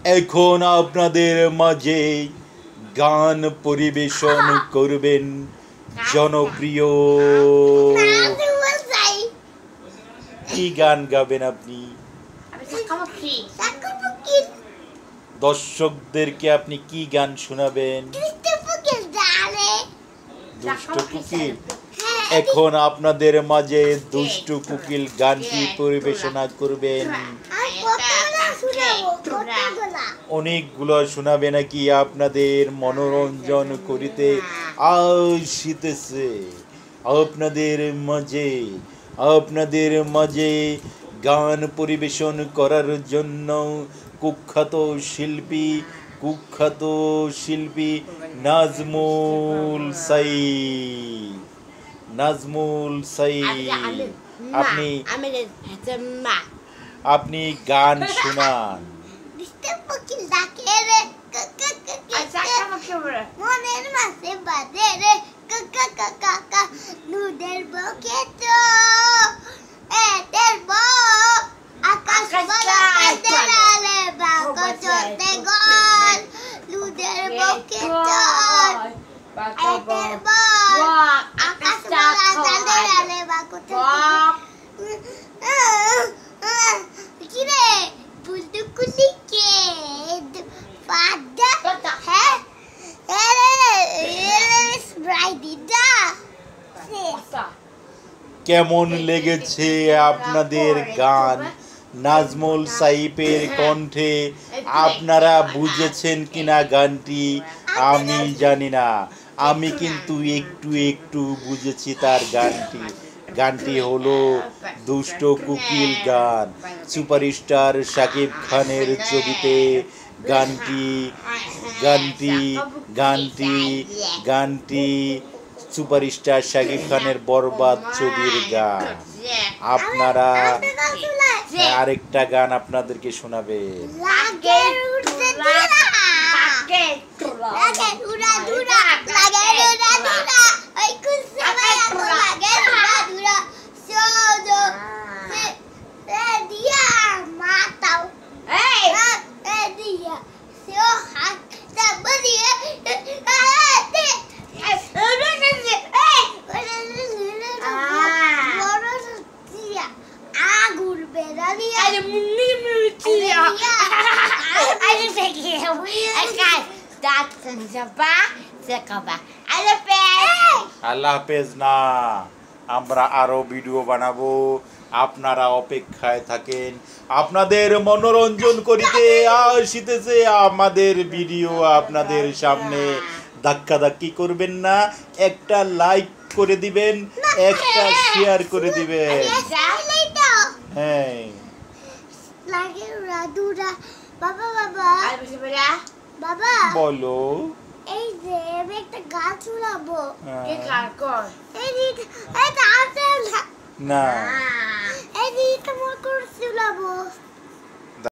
এখন আপনাদের মাঝে গান পরিবেশন করবেন জনপ্রিয়। কি গান গাবেন আপনি? দর্শকদেরকে আপনি কি গান শোনাবেন? দুষ্টু কোকিল। এখন আপনাদের মাঝে দুষ্টু কোকিল গানটি পরিবেশনা করবেন। অনেকগুলো শোনাবে নাকি আপনাদের মনোরঞ্জন করিতে আসিতেছে আপনাদের মাঝে গান পরিবেশন করার জন্য কুখ্যাত শিল্পী নাজমুল সাঈদ। আপনি গান শোনান। মনের মাঝে বাজে রে কাকা কাকা কাকা দুধের বকে তো এদের বউ আকাশ বাতাস দেরালে বাঁকা চলতে গল দুধের বকে তো এদের বউ আকাশ বাতাস দেরালে বাঁকা চলতে কি রে বুলদুকুলি কে ফাদা হ্যাঁ কেমন লেগেছে আপনাদের গান? নাজমুল সাঈদের কণ্ঠে আপনারা বুঝেছেন কিনা গানটি আমি জানি না, আমি কিন্তু একটু বুঝেছি তার গানটি হলো দুষ্ট কোকিল গান। সুপারস্টার শাকিব খানের ছবিতে গানটি সুপারস্টার শাকিব খানের বরবাদ ছবির গান। আপনারা আরেকটা গান আপনাদেরকে শোনাবে। আল্লাহ হাফেজ না, আমরা আরো ভিডিও বানাবো, আপনারা অপেক্ষায় থাকেন। আপনাদের মনোরঞ্জন করিতে আসিতেছে আমাদের ভিডিও, আপনাদের সামনে ধাক্কাধাক্কি করবেন না, একটা লাইক করে দিবেন, একটা শেয়ার করে দিবেন। হ্যাঁ বাবা বলো। এই যে আমি একটা গাছ উড়াবো। কে কার কর? এটা আছে না এই যে এটা মোর করছি উড়াবো।